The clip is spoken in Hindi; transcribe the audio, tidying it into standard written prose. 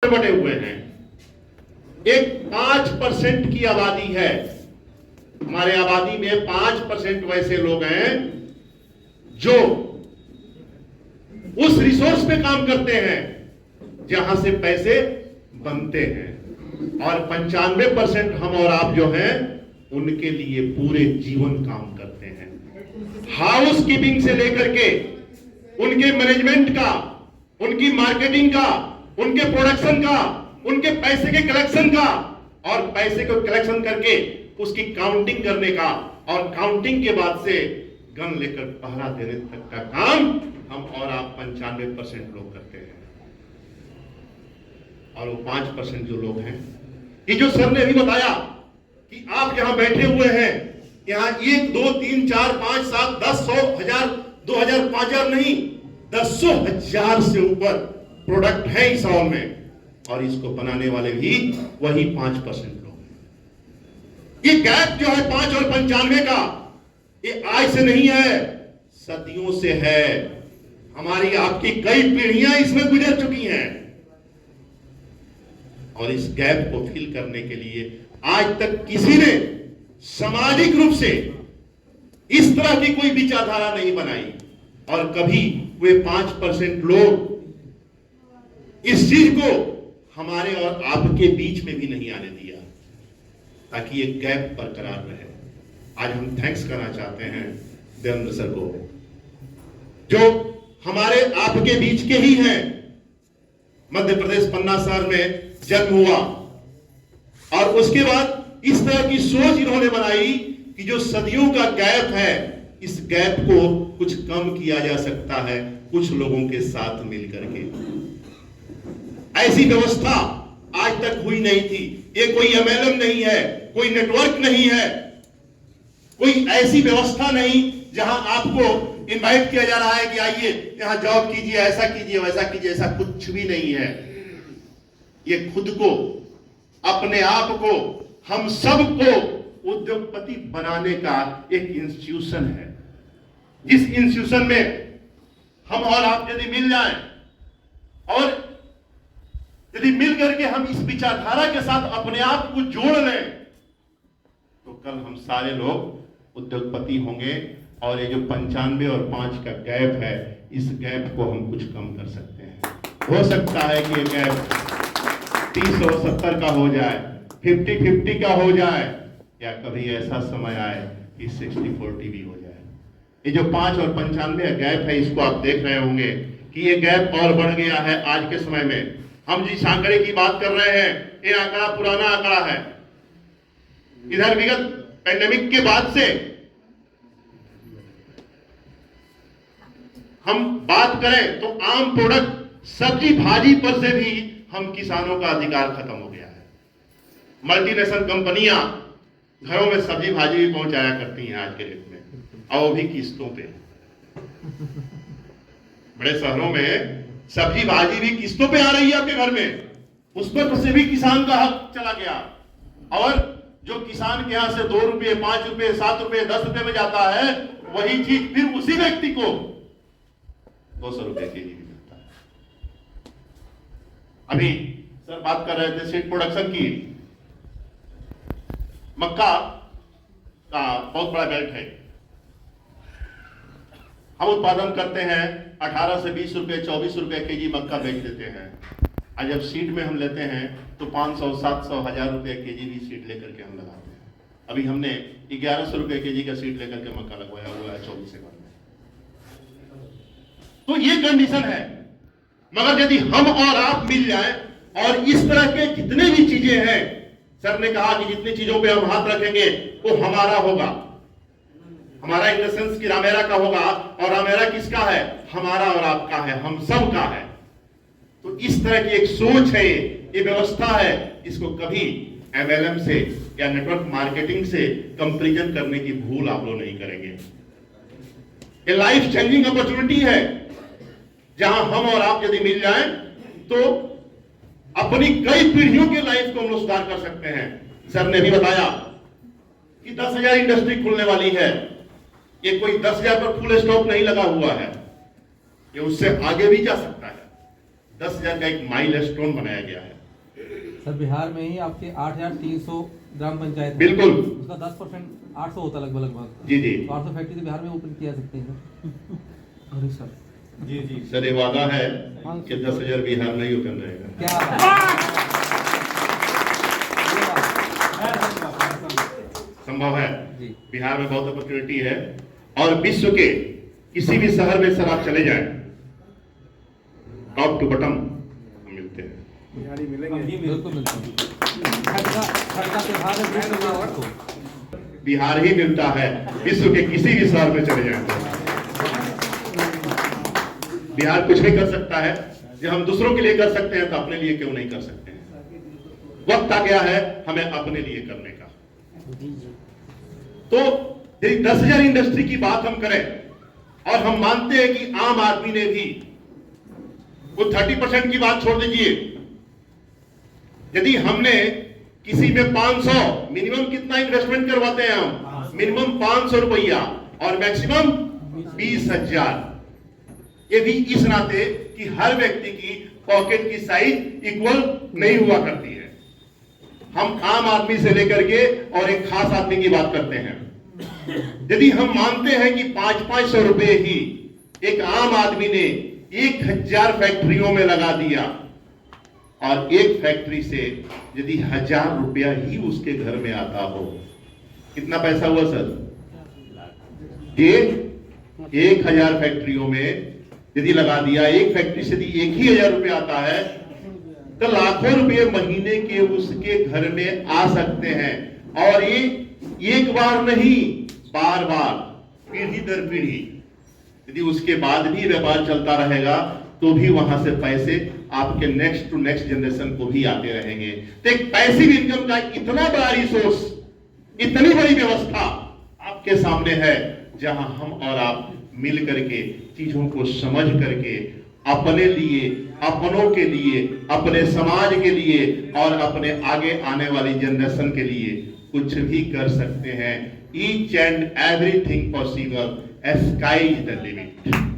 बटे हुए हैं। एक 5% की आबादी है, हमारे आबादी में 5% वैसे लोग हैं जो उस रिसोर्स पे काम करते हैं जहां से पैसे बनते हैं, और 95% हम और आप जो हैं उनके लिए पूरे जीवन काम करते हैं। हाउस कीपिंग से लेकर के उनके मैनेजमेंट का, उनकी मार्केटिंग का, उनके प्रोडक्शन का, उनके पैसे के कलेक्शन का, और पैसे को कलेक्शन करके उसकी काउंटिंग करने का, और काउंटिंग के बाद से गन लेकर पहरा देने तक का काम हम और आप 95% लोग करते हैं। और वो 5% जो लोग हैं, ये जो सर ने अभी बताया कि आप यहां बैठे हुए हैं, यहां 1 2 3 4 5 7 10 100 1000 2000 5000 नहीं, 10,000 से ऊपर प्रोडक्ट है इस हॉल में, और इसको बनाने वाले भी वही 5% लोग हैं। ये गैप जो है 5 और 95 का, ये आज से नहीं है, सदियों से है। हमारी आपकी कई पीढ़ियां इसमें गुजर चुकी हैं, और इस गैप को फिल करने के लिए आज तक किसी ने सामाजिक रूप से इस तरह की कोई विचारधारा नहीं बनाई, और कभी वे 5% लोग इस चीज को हमारे और आपके बीच में भी नहीं आने दिया, ताकि ये गैप बरकरार रहे। आज हम थैंक्स करना चाहते हैं देवेंद्र सर को, जो हमारे आपके बीच के ही हैं। मध्य प्रदेश पन्ना शहर में जन्म हुआ, और उसके बाद इस तरह की सोच इन्होंने बनाई कि जो सदियों का गैप है, इस गैप को कुछ कम किया जा सकता है कुछ लोगों के साथ मिलकर के। ऐसी व्यवस्था आज तक हुई नहीं थी। ये कोई एमएलएम नहीं है, कोई नेटवर्क नहीं है, कोई ऐसी व्यवस्था नहीं जहां आपको इनवाइट किया जा रहा है कि आइए यहां जॉब कीजिए, ऐसा कीजिए, वैसा कीजिए, ऐसा कुछ भी नहीं है। ये खुद को, अपने आप को, हम सबको उद्योगपति बनाने का एक इंस्टीट्यूशन है, जिस इंस्टीट्यूशन में हम और आप यदि मिल जाएं, और यदि मिल करके हम इस विचारधारा के साथ अपने आप को जोड़ लें, तो कल हम सारे लोग उद्योगपति होंगे, और ये जो 95 और 5 का गैप है, इस गैप को हम कुछ कम कर सकते हैं। हो सकता है कि ये गैप 30 और 70 का हो जाए, 50-50 का हो जाए, या कभी ऐसा समय आए कि 60-40 भी हो जाए। ये जो 5 और 95 गैप है, इसको आप देख रहे होंगे कि ये गैप और बढ़ गया है आज के समय में। हम जिस आंकड़े की बात कर रहे हैं, ये आंकड़ा पुराना आंकड़ा है। इधर विगत पैंडेमिक के बाद से हम बात करें तो आम प्रोडक्ट सब्जी भाजी पर से भी हम किसानों का अधिकार खत्म हो गया है। मल्टीनेशनल कंपनियां घरों में सब्जी भाजी भी पहुंचाया करती हैं आज के डेट में, और वो भी किस्तों पे। बड़े शहरों में सब्जी भाजी भी किस्तों पे आ रही है आपके घर में, उस पर से भी किसान का हक चला गया। और जो किसान के यहां से 2 रुपये 5 रुपये 7 रुपये 10 रुपये में जाता है, वही चीज फिर उसी व्यक्ति को 200 रुपये केजी भी मिलता है। अभी सर बात कर रहे थे सीड प्रोडक्शन की। मक्का का बहुत बड़ा बेल्ट है, हम उत्पादन करते हैं 18 से 20 रुपए 24 रुपए केजी मक्का बेच देते हैं। और जब सीड में हम लेते हैं तो 500 700 1000 रुपए केजी भी सीड लेकर के हम लगाते हैं। अभी हमने 1100 रुपए केजी का सीड लेकर के मक्का लगवाया हुआ है 24 एकड़ में। तो ये कंडीशन है। मगर यदि हम और आप मिल जाएं, और इस तरह के जितने भी चीजें हैं, सर ने कहा कि जितनी चीजों पे हम हाथ रखेंगे वो हमारा होगा। हमारा इन द सेंस कि रामेरा का होगा, और रामेरा किसका है? हमारा और आपका है, हम सब का है। तो इस तरह की एक सोच है, ये व्यवस्था है, इसको कभी एमएलएम से या नेटवर्क मार्केटिंग से कंपैरिजन करने की भूल आप लोग नहीं करेंगे। ये लाइफ चेंजिंग अपॉर्चुनिटी है, जहां हम और आप यदि मिल जाएं तो अपनी कई पीढ़ियों की लाइफ को हम सुधार कर सकते हैं। सर ने भी बताया कि 10,000 इंडस्ट्री खुलने वाली है। ये कोई 10,000 पर फुल स्टॉप नहीं लगा हुआ है, ये उससे आगे भी जा सकता है। 10,000 का एक माइलस्टोन बनाया गया है। सर बिहार में ही आपके 8,300 ग्राम पंचायत बिल्कुल, उसका 10% 800 होता लगभग। जी जी। तो 800 फैक्ट्री तो बिहार में ओपन किया सकते हैं अरे सर। जी जी सर, ये वादा है कि 10,000 बिहार में ही ओपन रहेगा। क्या संभव है, जी। बिहार में बहुत अपॉर्चुनिटी है और विश्व के किसी भी शहर में सर आप चले जाएं, टॉप टू बॉटम हम मिलते हैं। बिहारी मिलेंगे, बिल्कुल मिलता है। बिहार ही मिलता है विश्व के किसी भी शहर में चले जाएं। बिहार कुछ भी कर सकता है, जो हम दूसरों के लिए कर सकते हैं तो अपने लिए क्यों नहीं कर सकते हैं। वक्त आ गया है हमें अपने लिए करने का। तो यदि 10,000 इंडस्ट्री की बात हम करें और हम मानते हैं कि आम आदमी ने भी वो 30% की बात छोड़ दीजिए, यदि हमने किसी में 500 मिनिमम कितना इन्वेस्टमेंट करवाते हैं हम, मिनिमम 500 रुपया और मैक्सिमम 20,000, ये भी इस नाते कि हर व्यक्ति की पॉकेट की साइज इक्वल नहीं हुआ करती है। हम आम आदमी से लेकर के और एक खास आदमी की बात करते हैं। यदि हम मानते हैं कि 500 रुपए ही एक आम आदमी ने 1,000 फैक्ट्रियों में लगा दिया और एक फैक्ट्री से यदि 1,000 रुपया ही उसके घर में आता हो, कितना पैसा हुआ सर? 1,000 फैक्ट्रियों में यदि लगा दिया, एक फैक्ट्री से यदि 1,000 रुपया आता है तो लाखों रुपए महीने के उसके घर में आ सकते हैं। और ये एक बार नहीं, बार बार, पीढ़ी दर पीढ़ी, यदि उसके बाद भी व्यापार चलता रहेगा तो भी वहां से पैसे आपके नेक्स्ट टू नेक्स्ट जनरेशन को भी आते रहेंगे। तो एक पैसिव इनकम का इतना बड़ा रिसोर्स, इतनी बड़ी व्यवस्था आपके सामने है, जहां हम और आप मिल करके चीजों को समझ करके अपने लिए, अपनों के लिए, अपने समाज के लिए और अपने आगे आने वाली जनरेशन के लिए कुछ भी कर सकते हैं। Each and everything possible, sky is the limit.